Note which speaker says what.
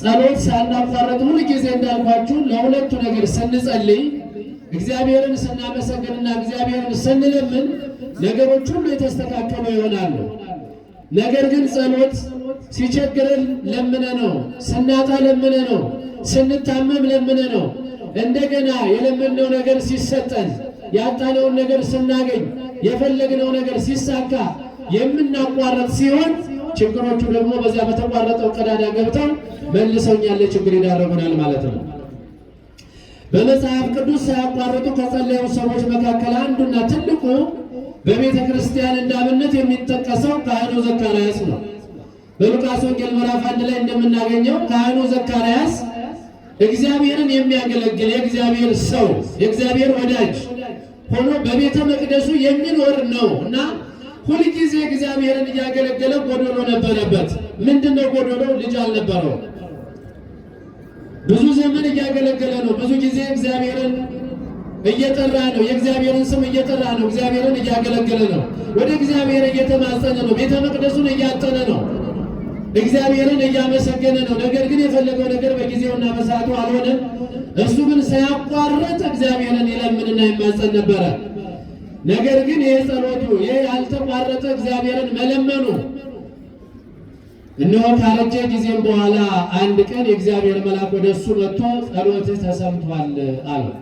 Speaker 1: ጸሎት ሳናቋርጥ ሁሉ ጊዜ እንዳልኳችሁ ለሁለቱ ነገር ስንጸልይ እግዚአብሔርን ስናመሰግንና እግዚአብሔርን ስንለምን ነገሮች ሁሉ የተስተካከሉ ይሆናሉ። ነገር ግን ጸሎት ሲቸግረን ለምነ ነው፣ ስናጣ ለምነ ነው፣ ስንታመም ለምነ ነው፣ እንደገና የለመነው ነገር ሲሰጠን፣ ያጣነውን ነገር ስናገኝ፣ የፈለግነው ነገር ሲሳካ የምናቋረጥ ሲሆን ችግሮቹ ደግሞ በዚያ በተቋረጠው ቀዳዳ ገብተው መልሰውኛል ለችግር ይዳረጉናል ማለት ነው። በመጽሐፍ ቅዱስ ሳያቋርጡ ከጸለዩ ሰዎች መካከል አንዱና ትልቁ በቤተ ክርስቲያን እንዳብነት የሚጠቀሰው ካህኑ ዘካርያስ ነው። በሉቃስ ወንጌል ምዕራፍ 1 ላይ እንደምናገኘው ካህኑ ዘካርያስ እግዚአብሔርን የሚያገለግል የእግዚአብሔር ሰው የእግዚአብሔር ወዳጅ ሆኖ በቤተ መቅደሱ የሚኖር ነው እና ሁልጊዜ እግዚአብሔርን እያገለገለ ጎዶሎ ነበረበት። ምንድነው ጎዶሎ? ልጅ አልነበረው። ብዙ ዘመን እያገለገለ ነው። ብዙ ጊዜ እግዚአብሔርን እየጠራ ነው። የእግዚአብሔርን ስም እየጠራ ነው። እግዚአብሔርን እያገለገለ ነው። ወደ እግዚአብሔር እየተማጸነ ነው። ቤተ መቅደሱን እያጠነ ነው። እግዚአብሔርን እያመሰገነ ነው። ነገር ግን የፈለገው ነገር በጊዜውና በሰዓቱ አልሆነም። እሱ ግን ሳያቋርጥ እግዚአብሔርን ይለምንና ይማጸን ነበረ። ነገር ግን ይህ ጸሎቱ ይህ ያልተቋረጠ እግዚአብሔርን መለመኑ እነሆ ካረጀ ጊዜም በኋላ አንድ ቀን የእግዚአብሔር መልአክ ወደ እሱ መጥቶ ጸሎትህ ተሰምቷል አለው።